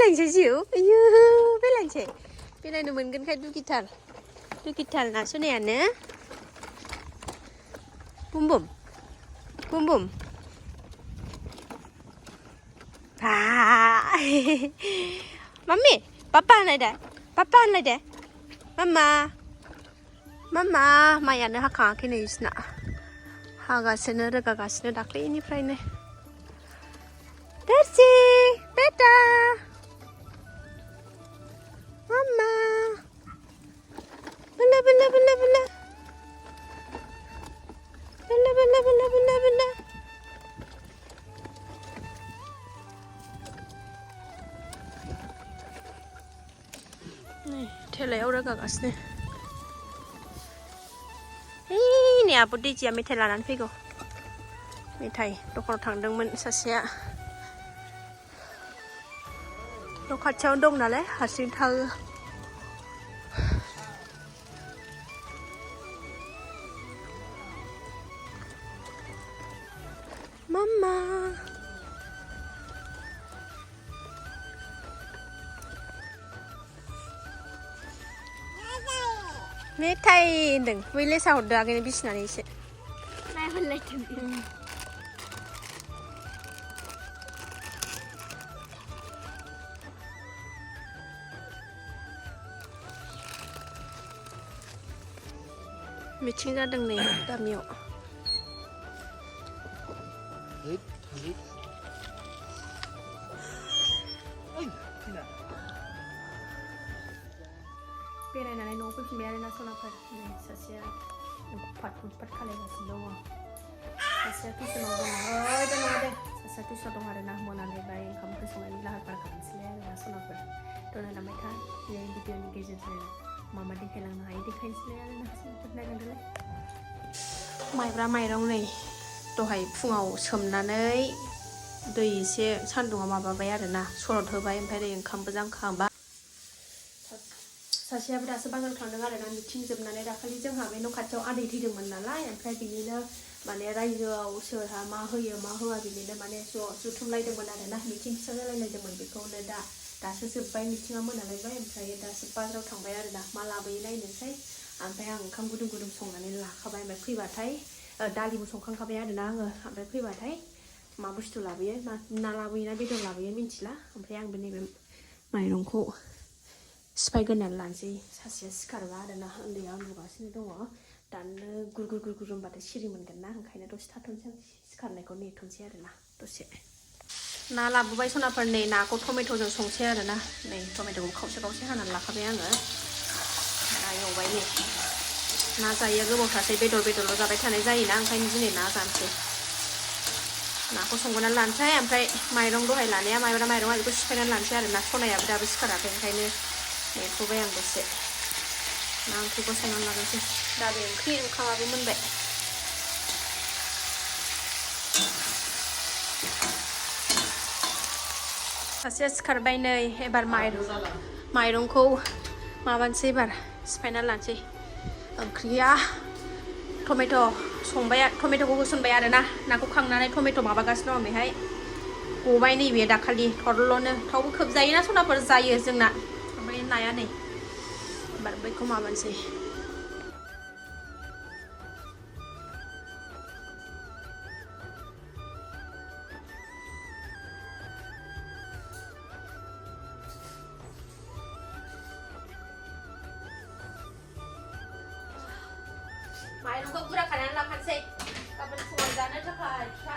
बेलायनोसै जिउ आयु बेलायनोसै बेरायनो मोनगोनखाय दुगिथार ना सुनायानो Bum Bum Bum Bum Mami, papa hoनलायदो papa होनलायदो mama माइयानो हाखाङाखै नै बिसिना हागासिनो रोगागासिनो दाख्लैनिफ्रायनो Dersi beta mama bela bela bela bela bela bela bela bela bela nih थेलायाव रोगागासिनो नै आब' दैजिया मेथाइ लानानै फैगौ मेथाइ दखानाव थांदोंमोन सासेया न' खाथियावनो दं नालाय हारसिं थाङो Mama मेथाइ होनदों बै लेसा हरदो आगैनो बिसिनानै एसे नायहरलायदों मिथिं जादों नै गामियाव बेरायनानै न'आव फैफिनबाय आरोना सनाफोर नै सासेया उदपात खालायगासिनो दङ सासेया टिउसनाव दङ दे सासेया टिउसनाव दं आरोना मोनालायबाय ओंखाम ओंख्रि संनायनि लाहार फाहार खालामनोसैलाय आरोना सनाफोर नायलांबाय था बे भिडिअनि गेजेरजों मा देखायलांनो हायो देखायनोसैलाय आरोना सनाफोर नायलांदोलाय माइब्रा माइरं नै दहाय फुङाव सोमनानै दै एसे सान्दुङाव माबाबाय आरोना सरद होबाय ओमफ्राय ओरै ओंखामबो जांखांबाय सासेयाबो दासो बाजाराव थांदों आरोना मिथिं जोबनानै दाखालि जोंहा बे न' खाथियाव आदै थैदोंमोन नालाय ओमफ्राय बिनिनो माने रायजोआव सोरहा मा होयो मा होआ बिनिनो माने ज' जुथुमलायदोंमोन आरोना मिथिं फिसा जालायलायदोंमोन बेखौनो दासो जोब्बाय मिथिङा मोनालायबाय ओमफ्राय दासो बाजाराव थांबाय आरोना मा लाबोयो नायनोसै ओमफ्राय आं ओंखाम गुदुं गुदुं संनानै लाखाबाय ओमफ्राय फैबाथाय दालिबो संखांखाबाय आरोना आङो ओमफ्राय फैबाथाय मा बुस्थु लाबोयो ना लाबोयोना बेदर लाबोयो मिन्थिला ओमफ्राय आंबो नैबे माइरंखौ सिफायग्रोनानै लानोसै सासेया सिखारबा आरोना उन्दैया उन्दुगासिनो दङ दानो गुरगुर होनबाथाय सिरि मोनगोन ना ओंखायनो दसे थाथ'नोसै आं सिखारनायखौ नेथ'नोसै आरोना दसे ना लाबोबाय सनाफोर नै नाखौ टमेट'जों संसै आरोना नै टमेट'खौ खावसे हानानै लाखाबाय आङो ना एवबाय नै ना जायो गोबाव थासै बेदरल' जाबाय थानाय जायोना ओंखायनो दिनै ना जानोसै नाखौ संगोनानै लानोसै ओमफ्राय माइरं दहाय लानाया माइब्रा माइरङा बेखौ सिफायनानै लानोसै आरोना सनायाबो दाबो सिखाराखै ओंखायनो नेथ'बाय आं दसे ना ओंख्रिखौ संनानै लानोसै दा बे ओंखामाबो मोनबाय सासेया सिखारबाय नै एबार माइरंखौ माबानोसै एबार सिफायनानै लानोसै ओंख्रिया टमेट'खौ होसनबाय आरोना नाखौ खांनानै टमेट' माबागासिनो दं बेहाय गबाय नैबे दाखालि थरल'नो थावबो खोबजायोना सनाफोर जायो जोंना ओमफ्राय नाया नै एबार बैखौ माबानोसै माइरंखौ गुरा खानानै लाखानोसै गाबोन फुङाव जानो थाखाय फिथा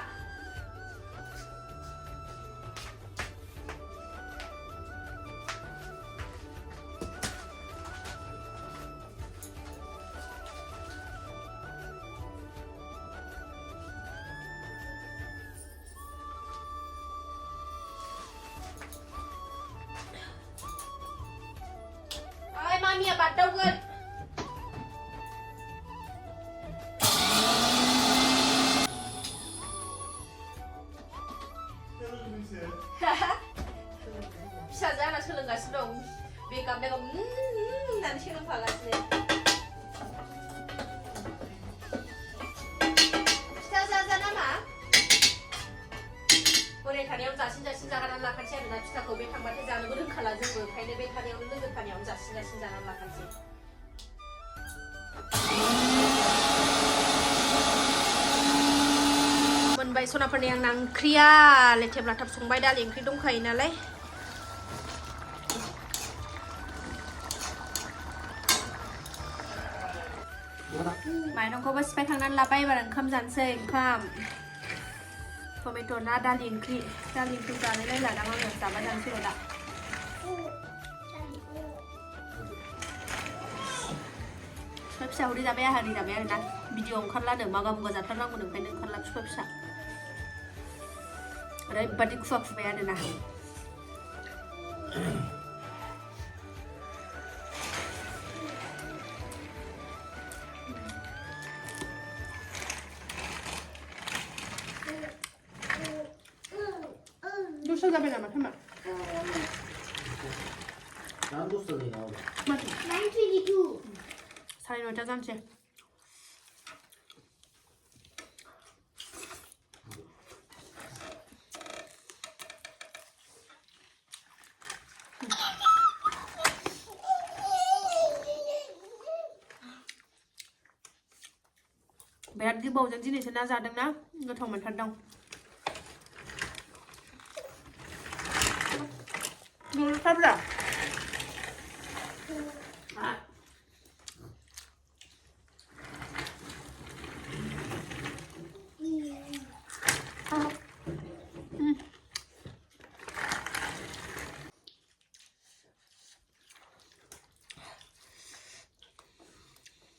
ओइ मामिया बारदावगोन फिसाजो आंना सोलोंगासिनो दं बे गाबनायाव होननानै सोलोंफागासिनो फिथा जाजा नामा बोराय थानायाव जासिन जागारनानै लाखानोसै आरोना आरोना फिथाखौ बे थांबाथाय जानोबो रोंखाला जोंबो ओंखायनो बे थानायावनो लोगो थानायावनो जासिन जानानै लाखानोसै मोनबाय सनाफोरनि आंना ओंख्रिया लेथेब लाथाब संबाय दालि ओंख्रि दंखायो नालाय माइरंखौबो सिफायखांनानै लाबाय एबार ओंखाम जानोसै ओंखाम टमेट' ना दालि ओंख्रि जानाय नायलादां आङो जाबा जानोसै र' दा फिसा फिसा उदै जाबाय आंहा दै जाबाय आरोना भिडिअ ओंखारलानो मागा मुगा जाथारनांगौनो ओंखायनो ओंखारला फिसा फिसा ओरैबादि खुवा खुबाय आरोना दस्रा जाबाय नामा थामा 난 도스니 나오고. 9:22. साराय 9टा जानोसै बिराद गोबावजों दिनैसो ना जादोंना गोथाव मोनथारदों नोंथाङा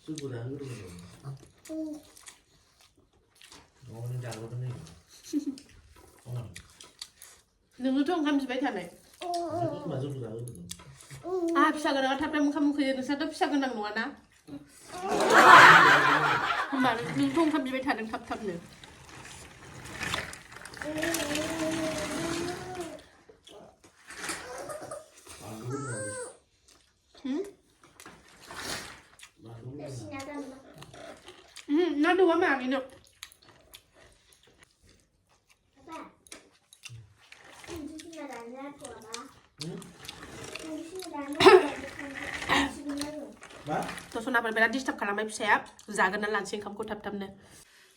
술보다 안 그러는 거. 오는지 알거든요. नोङोथ' ओंखाम बिबाय थानाय 술보다 술보다 안 그러는 거. फिसा गोनाङा थाब थाब ओंखाम उखैयो नोंस्राथ' फिसा गोनां नङाना होमबा नोंथ' ओंखाम बिबाय थादों थाब थाबनोน่าดูว่าหมามีเนอะ 마? 또 소나발 बेराद डिस्टार्ब खालामबाय फिसाया जागोन ना लानोसै ओंखामखौ थाब थाबनो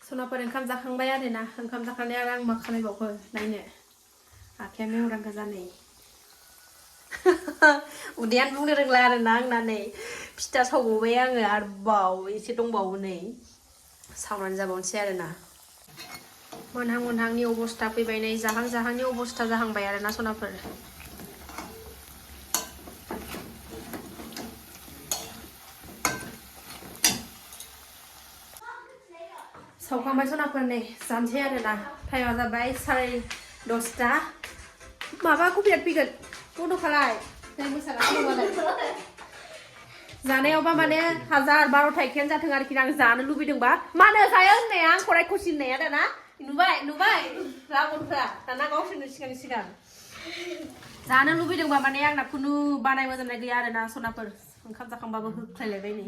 सोनाफोर ओंखाम जाखांबाय आरोना ओंखाम जाखांनाय आरो आं मा खालामबावखो नायनो आखाया मेवरां गोजानै उदैयानो बुंनो रोंला आरोना आंना नै फिथा सावबावबाय आङो आरोबाव एसे दंबावो नै सावनानै जाबावनोसै आरोना मोनहां मोनहांनि अबस्था फैबाय नै जाहां जाहांनि अबस्था जाहांबाय आरोना सनाफोर सावखांबाय सनाफोर नै जानोसै आरोना टाइमा जाबाय 10:30 माबाखौ बिराद फैगोन बन्द' खालाय जाय मोसानानै जानायावबा माने 1000-12 थाइखेयानो जाथों आरोखि आं जानो लुबैदोंबा मानो जाया होननाया आं खराय खुसि होननाया दाना नुबाय रावनफ्रा दाना गावसोरनो सिगां जानो लुबैदोंबा माने आंना खुनु बानाय मोजांनाय गैया आरोना सनाफोर ओंखाम जाखांबाबो होख्लायलायबाय नै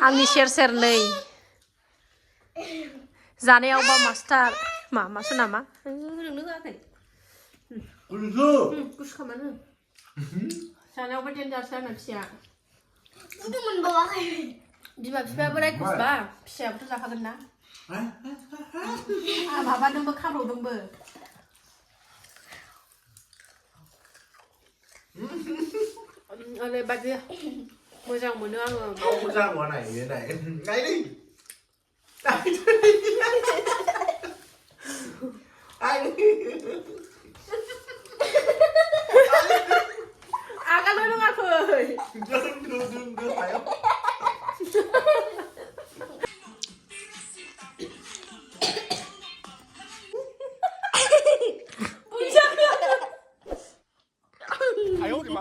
आंनि सेर नै जानायावबा मास्टार मासो नामा नोंनो होआखै गुसु खालामनो जानायावबा देन्जारसो आंना फिसाया बिमा बिफायाबो रायखुसबा फिसायाबोथ' जाखागोन ना माबादोंबो खाब्र'दोंबो ओरैबादि मोजां मोनो आङो मोजां मोना 이게 나이 아가는 रोङाखै 너 봐요? 아유 우리 마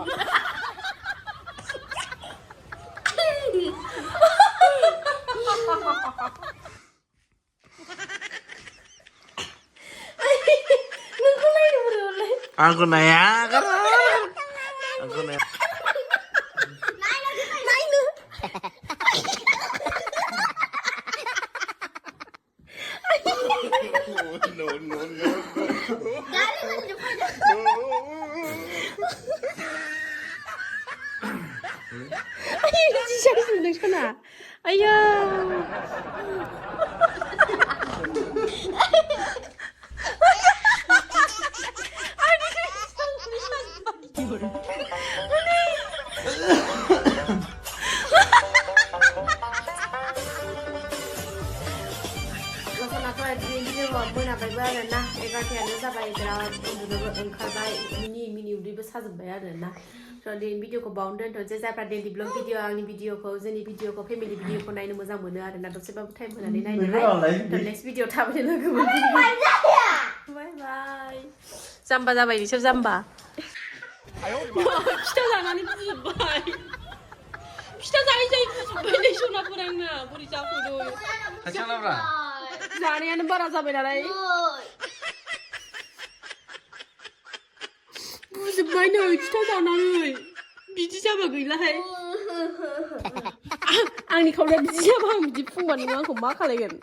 Aku naya kan? Aku naya. No. 아니 진짜 힘든 거나. 아야. ना एगार'थायानो जाबाय बिराद उन्दुनोबो ओंखारबाय मिनि उदैबो साजोब्बाय आरो ना स' दिनै भिडिअखौ बावनो दोनथ'नोसै जायफ्रा डेलि ब्लग भिडिअ आंनि भिडिअखौ जोंनि भिडिअखौ फेमिलि भिडिअखौ नायनो मोजां मोनो आरो ना दसेबाबो टाइम होनानै नायनोलाय थ' नेक्स्ट भिडिअ थाबैनो लोगो मोनफिनगोन बाय बाय जाम्बा जाबाय नोंसोर जाम्बा फिथा जानानै बुजोब्बाय फिथा जायै जायै बुजोब्बाय नै सनाफोर आंना बोरै जाखोदों खाथियावलाब्रा जानायानो बारा जाबाय नालाय बुजोब्बाय नै फिथा जानानै बिदि जाबा गैलाहाय आंनि खावलाया बिदि जाबा आं बिदि फुंबा नों आंखौ मा खालायगोन